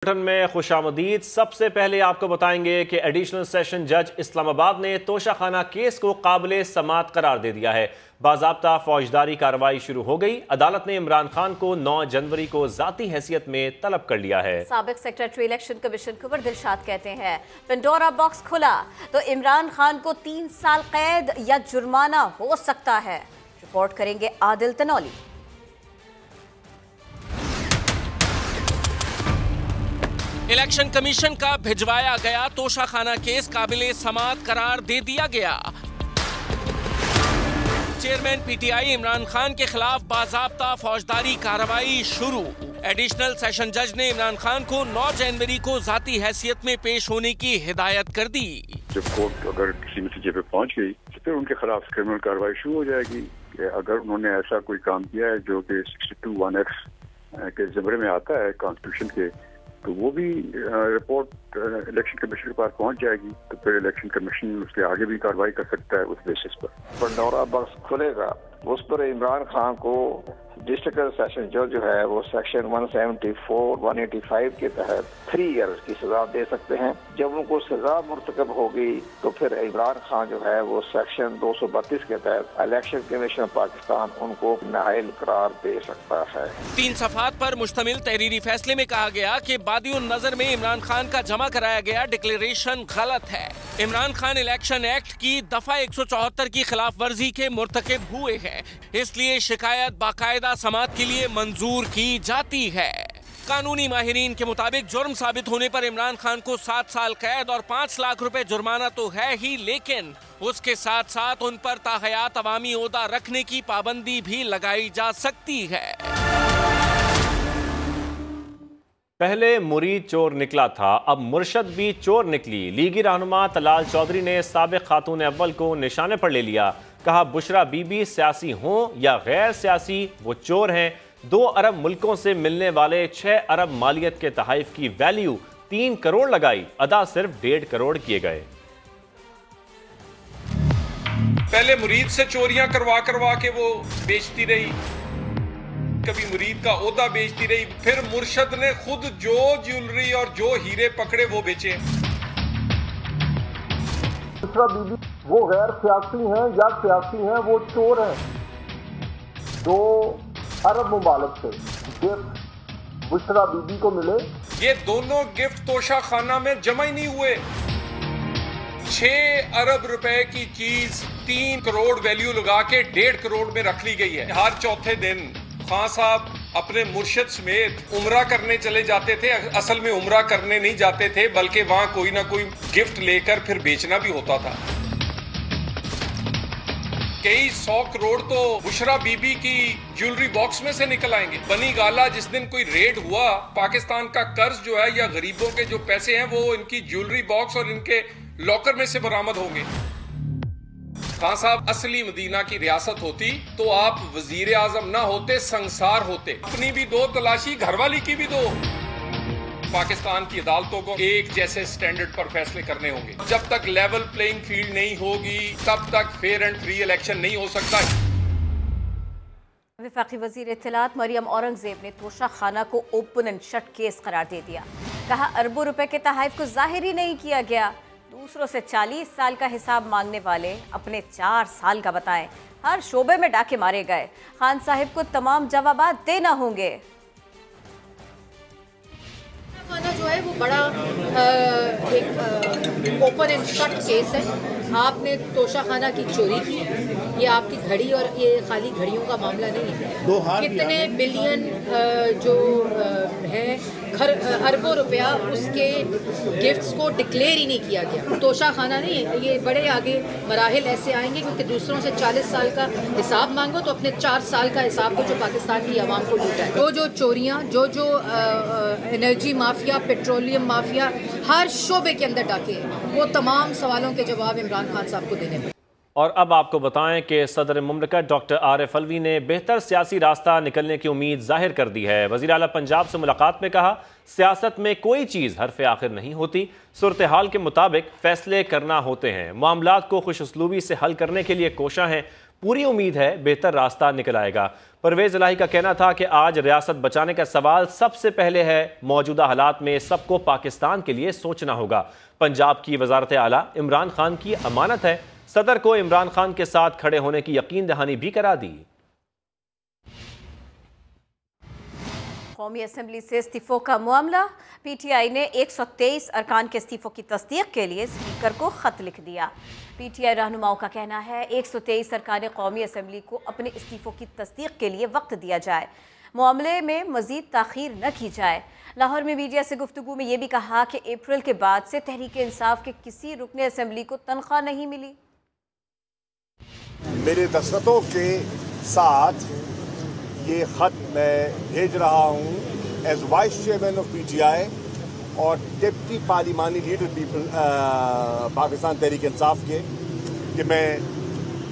Bulletin में खुशामदीद। सबसे पहले आपको बताएंगे कि एडिशनल सेशन जज इस्लामाबाद ने तोशाखाना केस को काबिले समात करार दे दिया है। बाज़ाब्ता फौजदारी कार्रवाई शुरू हो गई। अदालत ने इमरान खान को 9 जनवरी को जाती हैसियत में तलब कर लिया है। साबिक सेक्रेटरी इलेक्शन कमीशन कुंवर दिलशाद कहते हैं पेंडोरा बॉक्स खुला तो इमरान खान को 3 साल कैद या जुर्माना हो सकता है। रिपोर्ट करेंगे आदिल तनौली। इलेक्शन कमीशन का भिजवाया गया तोशाखाना केस काबिले समात करार दे दिया गया। चेयरमैन पीटीआई इमरान खान के खिलाफ बाज़ाब्ता फौजदारी कार्रवाई शुरू। एडिशनल सेशन जज ने इमरान खान को 9 जनवरी को जाती हैसियत में पेश होने की हिदायत कर दी। जब कोर्ट अगर किसी नतीजे पे पहुंच गई तो फिर उनके खिलाफ क्रिमिनल कार्रवाई शुरू हो जाएगी कि अगर उन्होंने ऐसा कोई काम किया है जो कि 62(1)(x) के ज़मरे में आता है कॉन्स्टिट्यूशन के, तो वो भी रिपोर्ट इलेक्शन कमीशन के पास पहुंच जाएगी। तो फिर इलेक्शन कमीशन उसके आगे भी कार्रवाई कर सकता है उस बेसिस पर। पेंडोरा बॉक्स खुलेगा, उस पर इमरान खान को डिस्ट्रिक्ट सेशन जज जो है वो सेक्शन 174, 185 के तहत 3 ईयर की सजा दे सकते हैं। जब उनको सजा मुर्तकब होगी तो फिर इमरान खान जो है वो सेक्शन 232 के तहत इलेक्शन कमीशन पाकिस्तान उनको नाअहल करार दे सकता है। 3 सफ़ात पर मुश्तमिल तहरीरी फैसले में कहा गया कि बादिउन नजर में इमरान खान का जमा कराया गया डिक्लेरेशन गलत है। इमरान खान इलेक्शन एक्ट की दफा 174 की खिलाफ वर्जी के मुर्तकिब हुए हैं, इसलिए शिकायत बाकायदा समात के लिए मंजूर की जाती है। कानूनी माहिरीन के मुताबिक जुर्म साबित होने पर इमरान खान को 7 साल कैद और 5 लाख रुपए जुर्माना तो है ही, लेकिन उसके साथ साथ उन पर ताहयात अवामी ओहदा रखने की पाबंदी भी लगाई जा सकती है। पहले मुरीद चोर निकला था, अब मुर्शद भी चोर निकली। लीगी रहनुमा तलाल चौधरी ने साबिक खातून अव्वल को निशाने पर ले लिया। कहा बुशरा बीबी सियासी हों या गैर सियासी वो चोर हैं। 2 अरब मुल्कों से मिलने वाले 6 अरब मालियत के तहाइफ की वैल्यू 3 करोड़ लगाई, अदा सिर्फ 1.5 करोड़ किए गए। पहले मुरीद से चोरियां करवा के वो बेचती रही, कभी मुरीद का ओहदा बेचती रही, फिर मुर्शद ने खुद जो ज्वेलरी और जो हीरे पकड़े वो बेचे। बुशरा बीबी वो गैर सियासी हैं या सियासी हैं वो चोर हैं। 2 अरब मुबालक से गिफ्ट बुशरा बीबी को मिले, ये दोनों गिफ्ट तोशाखाना में जमा ही नहीं हुए। 6 अरब रुपए की चीज 3 करोड़ वैल्यू लगा के 1.5 करोड़ में रख ली गई है। हर चौथे दिन खान साहब अपने मुर्शिद समेत उम्रा करने चले जाते थे। असल में उम्रा करने नहीं जाते थे, बल्कि वहां कोई ना कोई गिफ्ट लेकर फिर बेचना भी होता था। कई 100 करोड़ तो बुशरा बीबी की ज्वेलरी बॉक्स में से निकल आएंगे। बनी गाला जिस दिन कोई रेड हुआ, पाकिस्तान का कर्ज जो है या गरीबों के जो पैसे हैं वो इनकी ज्वेलरी बॉक्स और इनके लॉकर में से बरामद होंगे। खान साहब असली मदीना की रियासत होती तो आप वजीर आजम ना होते, संसार होते। अपनी भी दो तलाशी, घरवाली की भी दो। पाकिस्तान की अदालतों को एक जैसे स्टैंडर्ड पर फैसले करने होंगे। जब तक लेवल प्लेइंग फील्ड नहीं होगी तब तक फेयर एंड फ्री इलेक्शन नहीं हो सकता। वफाकी वजीर इत्तलात मरियम औरंगजेब ने तोशाखाना को ओपन एंड शट केस करार दे दिया। कहा अरबों रुपए के तहाइफ को जाहिर ही नहीं किया गया। दूसरों से 40 साल का हिसाब मांगने वाले अपने 4 साल का बताएं। हर शोबे में डाके मारे गए। खान साहिब को तमाम जवाबात देना होंगे। खाना जो है वो बड़ा एक ओपन एंड शट केस है। आपने तोशाखाना की चोरी की, ये आपकी घड़ी और ये खाली घड़ियों का मामला नहीं है। कितने बिलियन जो है अरबों रुपया उसके गिफ्ट्स को डिक्लेयर ही नहीं किया गया। तोशाखाना नहीं, ये बड़े आगे मराहिल ऐसे आएंगे क्योंकि दूसरों से 40 साल का हिसाब मांगो तो अपने 4 साल का हिसाब को जो पाकिस्तान की आवाम को लूटा है। जो चोरियाँ, जो एनर्जी माफिया, पेट्रोलियम माफिया, हर शोबे के अंदर डाके हैं, वो तमाम सवालों के जवाब इमरान खान साहब को देने पड़े। और अब आपको बताएं कि सदर मुमलिकत डॉक्टर आरिफ अलवी ने बेहतर सियासी रास्ता निकलने की उम्मीद जाहिर कर दी है। वज़ीर आला पंजाब से मुलाकात में कहा सियासत में कोई चीज़ हरफ आखिर नहीं होती, सूरत हाल के मुताबिक फैसले करना होते हैं। मामलात को खुश उसलूबी से हल करने के लिए कोशा हैं। पूरी उम्मीद है बेहतर रास्ता निकल आएगा। परवेज इलाही का कहना था कि आज रियासत बचाने का सवाल सबसे पहले है। मौजूदा हालात में सबको पाकिस्तान के लिए सोचना होगा। पंजाब की वजारत आला इमरान खान की अमानत है। सदर को इमरान खान के साथ खड़े होने की यकीन दहानी भी करा दी। कौमी असम्बली से इस्तीफों का मामला। पीटीआई ने 123 अरकान के इस्तीफों की तस्दीक के लिए स्पीकर को खत लिख दिया। पीटीआई रहनुमाओं का कहना है 123 अरकान कौमी असम्बली को अपने इस्तीफों की तस्दीक के लिए वक्त दिया जाए, मामले में मजीद ताखीर न की जाए। लाहौर में मीडिया से गुफ्तगू में यह भी कहा कि अप्रैल के बाद से तहरीक इंसाफ के किसी रुकने असम्बली को तनख्वाह नहीं मिली। मेरे दस्तखतों के साथ ये खत मैं भेज रहा हूँ as vice chairman of PTI और deputy parliamentary leader Pakistan Tehreek Insaf के, कि मैं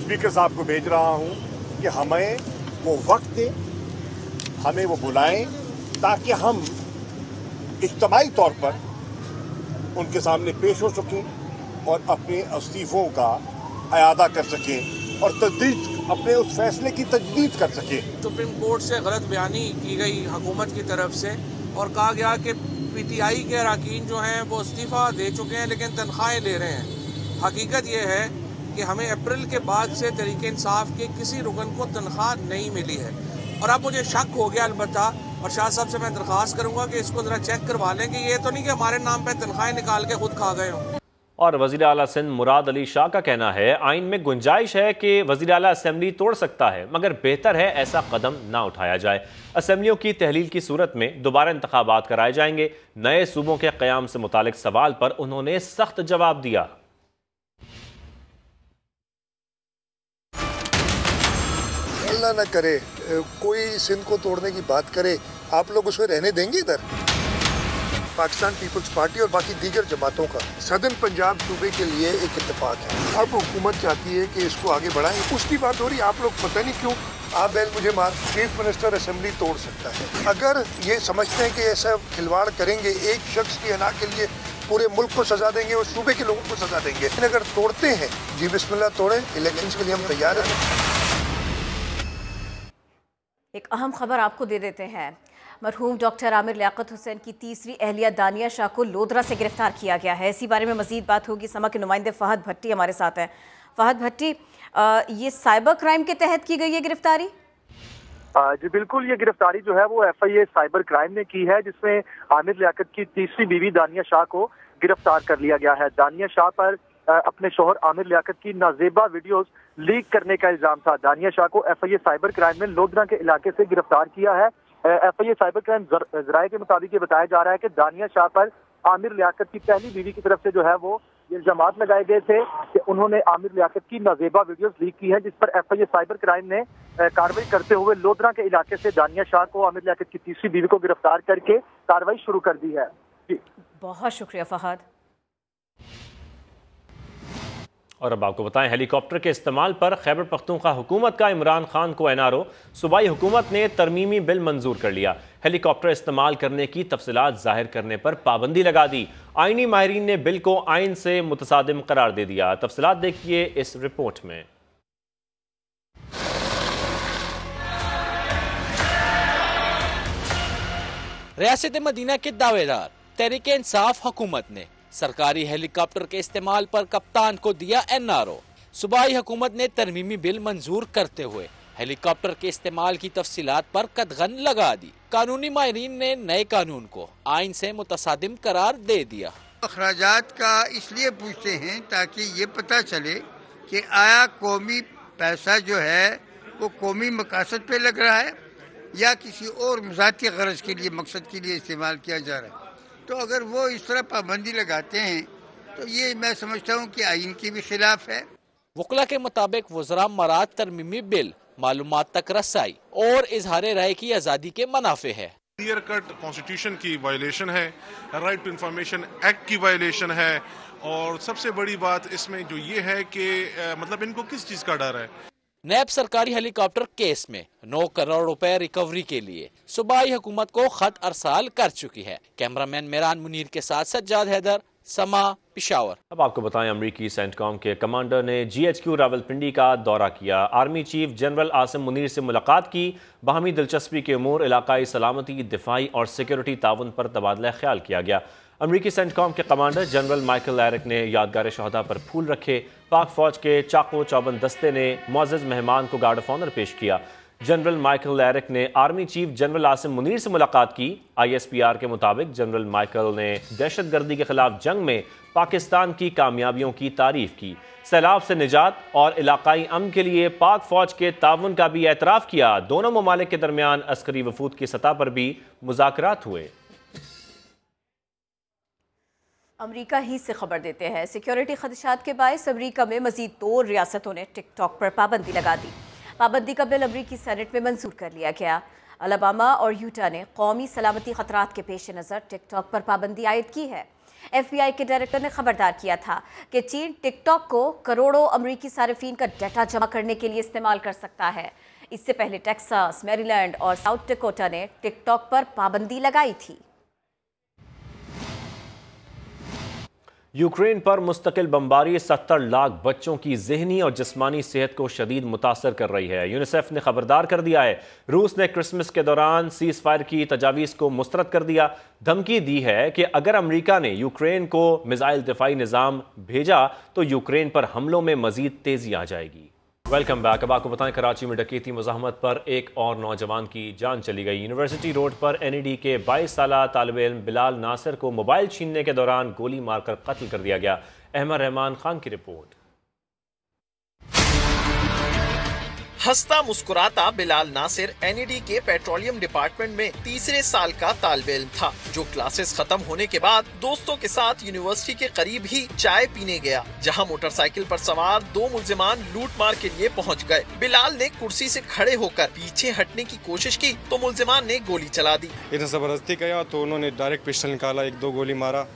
स्पीकर साहब को भेज रहा हूँ कि हमें वो वक्त दें, हमें वो बुलाएं, ताकि हम इज्तिमाई तौर पर उनके सामने पेश हो सकें और अपने इस्तीफों का अयादा कर सकें और तजदीद अपने उस फैसले की तजदीद कर सके। सुप्रीम कोर्ट से गलत बयानी की गई हुकूमत की तरफ से और कहा गया कि पीटीआई के अरकान जो हैं वो इस्तीफ़ा दे चुके हैं लेकिन तनख्वाहें ले रहे हैं। हकीकत ये है कि हमें अप्रैल के बाद से तहरीक इंसाफ के किसी रुकन को तनख्वाह नहीं मिली है और अब मुझे शक हो गया अलबत्ता, और शाह साहब से मैं दरख्वास्त करूँगा कि इसको ज़रा चेक करवा लें कि ये तो नहीं कि हमारे नाम पर तनख्वाहें निकाल के खुद खा गए हों। और वज़ीर आला सिंध मुराद अली शाह का कहना है आइन में गुंजाइश है कि वज़ीर आला असेंबली तोड़ सकता है, मगर बेहतर है ऐसा कदम ना उठाया जाए। असेंबलियों की तहलील की सूरत में दोबारा इंतखाबात कराए जाएंगे। नए सूबों के क़याम से मुतालिक सवाल पर उन्होंने सख्त जवाब दिया। अल्लाह न करे कोई सिंध को तोड़ने की बात करे, आप लोग उसमें रहने देंगे? इधर पाकिस्तान पीपल्स पार्टी और बाकी दीगर जमातों का सदन पंजाब सूबे के लिए एक इत्तेफाक है। अब हुकूमत चाहती है कि इसको आगे बढ़ाएं, उसकी बात हो रही है। आप लोग पता नहीं क्यों आप बैल मुझे मार, चीफ मिनिस्टर असेंबली तोड़ सकता है। अगर ये समझते हैं कि ऐसा खिलवाड़ करेंगे, एक शख्स की अना के लिए पूरे मुल्क को सजा देंगे और सूबे के लोगों को सजा देंगे। लेकिन अगर तोड़ते हैं, जी बिस्मिल्लाह तोड़े, इलेक्शन के लिए हम तैयार हैं। एक अहम खबर आपको दे देते हैं। मरहूम डॉक्टर आमिर लियाकत हुसैन की तीसरी अहलिया दानिया शाह को लोधरा से गिरफ्तार किया गया है। इसी बारे में मजीद बात होगी। समा के नुमाइंदे फहद भट्टी हमारे साथ हैं। फहद भट्टी, ये साइबर क्राइम के तहत की गई है गिरफ्तारी? जी बिल्कुल, ये गिरफ्तारी जो है वो FIA साइबर क्राइम ने की है, जिसमें आमिर लियाकत की तीसरी बीवी दानिया शाह को गिरफ्तार कर लिया गया है। दानिया शाह पर अपने शोहर आमिर लियाकत की नाजेबा वीडियोस लीक करने का इल्जाम था। दानिया शाह को FIA साइबर क्राइम ने लोधरा के इलाके से गिरफ्तार किया है। FIA साइबर क्राइम जराये के मुताबिक ये बताया जा रहा है कि दानिया शाह पर आमिर लियाकत की पहली बीवी की तरफ से जो है वो इल्जामात लगाए गए थे कि उन्होंने आमिर लियाकत की नाजेबा वीडियोस लीक की है, जिस पर FIA साइबर क्राइम ने कार्रवाई करते हुए लोधरा के इलाके से दानिया शाह को, आमिर लियाकत की तीसरी बीवी को गिरफ्तार करके कार्रवाई शुरू कर दी है। जी बहुत शुक्रिया फहद। और अब आपको बताएं, हेलीकॉप्टर के इस्तेमाल पर खैबर पख्तूनख्वा हुकूमत का इमरान खान को NRO सूबाई हुकूमत ने तरमीमी बिल मंजूर कर लिया। हेलीकॉप्टर इस्तेमाल करने की तफसीलात जाहिर करने पर पाबंदी लगा दी। आईनी माहिरीन ने बिल को आइन से मुतसादिम करार दे दिया। तफसीलात देखिए इस रिपोर्ट में। रियासत मदीना के दावेदार तहरीक इंसाफ हुकूमत ने सरकारी हेलीकॉप्टर के इस्तेमाल पर कप्तान को दिया NRO। सूबाई हुकूमत ने तरमीमी बिल मंजूर करते हुए हेलीकॉप्टर के इस्तेमाल की तफसीलात पर कदगन लगा दी। कानूनी माहिरीन ने नए कानून को आइन से मुतसादिम करार दे दिया। अखराजात का इसलिए पूछते हैं ताकि ये पता चले कि आया कौमी पैसा जो है वो कौमी मकासद पे लग रहा है या किसी और ज़ाती गरज के लिए, मकसद के लिए इस्तेमाल किया जा रहा है। तो अगर वो इस तरह पाबंदी लगाते हैं तो ये मैं समझता हूँ कि आइन के भी खिलाफ है। वकला के मुताबिक वज़रा मराद तरमीमी बिल मालूमात तक रसाई और इजहार राय की आज़ादी के मुनाफे है। क्लियर कट कॉन्स्टिट्यूशन की वायलेशन है, राइट टू इंफॉर्मेशन एक्ट की वायलेशन है, और सबसे बड़ी बात इसमें जो ये है कि मतलब इनको किस चीज़ का डर है। नैब सरकारी हेलीकॉप्टर केस में 9 करोड़ रुपए रिकवरी के लिए सूबाई हुकूमत को खत अरसाल कर चुकी है। कैमरामैन मेरान मुनीर के साथ सज्जाद हैदर, समा, पिशावर। अब आपको बताएं, अमरीकी सेंटकॉम के कमांडर ने GHQ रावलपिंडी का दौरा किया। Army chief general Asim Munir से मुलाकात की। बाहमी दिलचस्पी के उमूर, इलाकाई सलामती, दिफाई और सिक्योरिटी ताउन पर तबादला ख्याल किया गया। अमरीकी सेंटकॉम के कमांडर जनरल माइकल एरिक ने यादगार शहदा पर फूल रखे। पाक फौज के चाको चौबंद दस्ते ने मुअज़्ज़ज़ मेहमान को गार्ड ऑफ ऑनर पेश किया। जनरल माइकल एरिक ने army chief general Asim Munir से मुलाकात की। ISPR के मुताबिक जनरल माइकल ने दहशतगर्दी के खिलाफ जंग में पाकिस्तान की कामयाबियों की तारीफ की। सैलाब से निजात और इलाकाई अमन के लिए पाक फौज के ताउन का भी एतराफ़ किया। दोनों ममालिक के दरमियान अस्करी वफूद की सतह पर भी मुज़ाकरात हुए। अमरीका ही से खबर देते हैं। सिक्योरिटी खदशात के बायस अमरीका में मजीद 2 रियासतों ने टिकटॉक पर पाबंदी लगा दी। पाबंदी का बिल अमरीकी सेनेट में मंजूर कर लिया गया। अलाबामा और यूटा ने कौमी सलामती खतरात के पेश नज़र टिकटॉक पर पाबंदी आयद की है। FBI के डायरेक्टर ने खबरदार किया था कि चीन टिकटॉक को करोड़ों अमरीकी सार्फिन का डाटा जमा करने के लिए इस्तेमाल कर सकता है। इससे पहले टेक्सास, मैरीलैंड और साउथ डकोटा ने टिकटॉक पर पाबंदी लगाई थी। यूक्रेन पर मुस्तकिल बमबारी 70 लाख बच्चों की ज़हनी और जिस्मानी सेहत को शदीद मुतासर कर रही है। यूनिसेफ ने खबरदार कर दिया है। रूस ने क्रिसमस के दौरान सीज़ फायर की तजावीज़ को मुस्तरद कर दिया। धमकी दी है कि अगर अमरीका ने यूक्रेन को मिसाइल दिफाई निज़ाम भेजा तो यूक्रेन पर हमलों में मजीद तेज़ी आ जाएगी। Welcome back. अब आपको बताएं, कराची में डकैती मुज़ाहमत पर एक और नौजवान की जान चली गई। यूनिवर्सिटी रोड पर NED के 22 साला तालिब इल्म बिलाल नासिर को मोबाइल छीनने के दौरान गोली मारकर कत्ल कर दिया गया। अहमद रहमान खान की रिपोर्ट। हंसता मुस्कुराता बिलाल नासिर NED के पेट्रोलियम डिपार्टमेंट में तीसरे साल का तालिब इल्म था, जो क्लासेस खत्म होने के बाद दोस्तों के साथ यूनिवर्सिटी के करीब ही चाय पीने गया, जहां मोटरसाइकिल पर सवार 2 मुल्जिमान लूट मार के लिए पहुंच गए। बिलाल ने कुर्सी से खड़े होकर पीछे हटने की कोशिश की तो मुल्जिमान ने गोली चला दी। इन्हें जबरदस्ती किया तो उन्होंने डायरेक्ट पिस्टल निकाला, 1-2 गोली मारा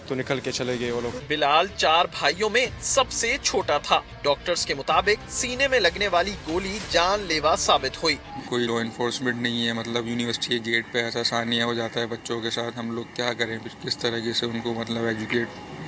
तो निकल के चले गए वो लोग। बिलाल 4 भाइयों में सबसे छोटा था। डॉक्टर्स के मुताबिक सीने में लगने वाली गोली जानलेवा साबित हुई। कोई लॉ इन्फोर्समेंट नहीं है, मतलब यूनिवर्सिटी के गेट पे ऐसा सानिया हो जाता है बच्चों के साथ। हम लोग क्या करें, किस तरीके से उनको मतलब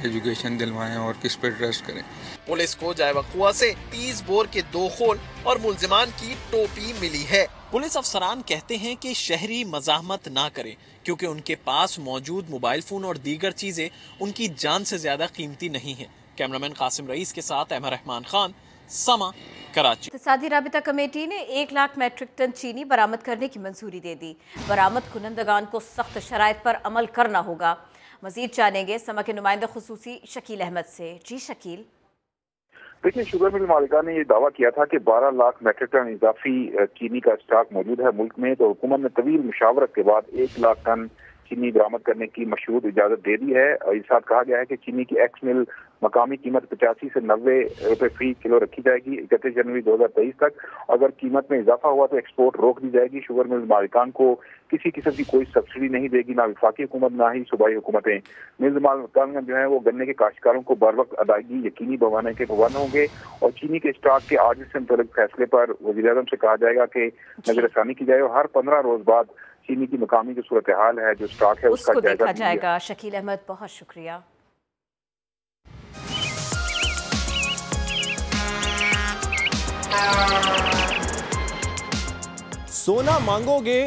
एजुकेशन दिलवाएं और किस पे ट्रस्ट करें। पुलिस को जायवकुआ से 30 बोर के 2 खोल और मुल्जिमान की टोपी मिली है। पुलिस अफसरान कहते हैं कि शहरी मज़ाहमत ना करें, क्योंकि उनके पास मौजूद मोबाइल फोन और दीगर चीजें उनकी जान से ज्यादा कीमती नहीं है। कैमरामैन कासिम रईस के साथ अहमद रहमान खान, समा, कराची। इक़्तिसादी राबिता कमेटी ने 1 लाख मैट्रिक टन चीनी बरामद करने की मंजूरी दे दी। बरामद कुनंदगान को सख्त शराइत पर अमल करना होगा। मजीद जानेंगे समा के नुमाइंदा खुसूसी शकील अहमद से। जी शकील। देखिए, शुगर मिल मालिका ने ये दावा किया था कि 12 लाख मैट्रिक टन इजाफी चीनी का स्टॉक मौजूद है मुल्क में, तो हुकूमत ने तवील मुशावरत के बाद 1 लाख टन चीनी बरामद करने की मशरूत इजाजत दे दी है। और इस साथ कहा गया है कि चीनी की एक्स मिल मकामी कीमत 85 से 90 रुपए फी किलो रखी जाएगी 31 जनवरी 2023 तक। अगर कीमत में इजाफा हुआ तो एक्सपोर्ट रोक दी जाएगी। शुगर मिल मालिकान को किसी किस्म की कोई सब्सिडी नहीं देगी, ना विफाकी हुकूमत ना ही सूबाई हुकूमतें। मिल मालिकान जो है वो गन्ने के काश्तकारों को बर वक्त अदायगी यकीनी बनवाने के पाबंद होंगे। और चीनी के स्टॉक के आजिज़ से मुतल्लिक फैसले पर वज़ीर-ए-आज़म से कहा जाएगा कि नजरसानी की जाए और हर 15 रोज बाद चीनी की मकामी जो सूरत हाल है, जो स्टॉक है, उसका देखा जाएगा। शकील अहमद, बहुत शुक्रिया। सोना मांगोगे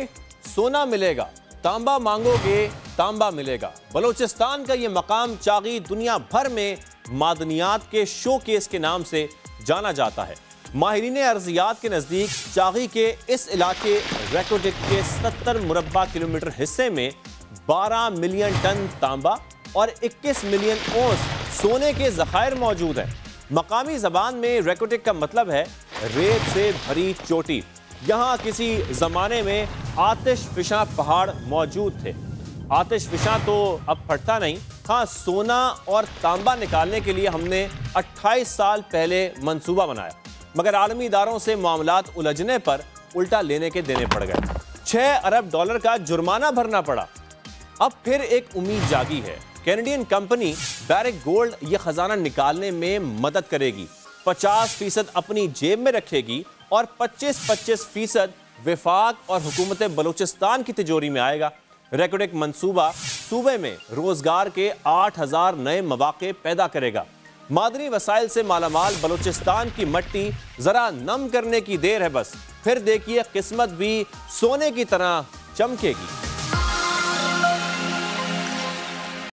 सोना मिलेगा, तांबा मांगोगे तांबा मिलेगा। बलोचिस्तान का ये मकाम चागी दुनिया भर में मादनियात के शोकेस के नाम से जाना जाता है। माहिरीन अर्जियात के नज़दीक चागी के इस इलाके रेकोडिक के 70 मुरब्बा किलोमीटर हिस्से में 12 मिलियन टन तांबा और 21 मिलियन ओंस सोने के ज़खायर मौजूद हैं। मकामी ज़बान में रेकोटिक का मतलब है रेत से भरी चोटी। यहाँ किसी ज़माने में आतिश फिशा पहाड़ मौजूद थे। आतिश फिशा तो अब फटता नहीं। हाँ, सोना और तांबा निकालने के लिए हमने 28 साल पहले मंसूबा बनाया, मगर आलमी इदारों से मामलात उलझने पर उल्टा लेने के देने पड़ गए। 6 अरब डॉलर का जुर्माना भरना पड़ा। अब फिर एक उम्मीद जागी है। कैनेडियन कंपनी बैरिक गोल्ड ये खजाना निकालने में मदद करेगी। 50% अपनी जेब में रखेगी और 25% विफाक और हुकूमत बलूचिस्तान की तिजोरी में आएगा। रेकोडेक मंसूबा सूबे में रोजगार के 8000 नए मौके पैदा करेगा। मादनी वसाइल से मालामाल बलूचिस्तान की मट्टी जरा नम करने की देर है बस, फिर देखिए किस्मत भी सोने की तरह चमकेगी।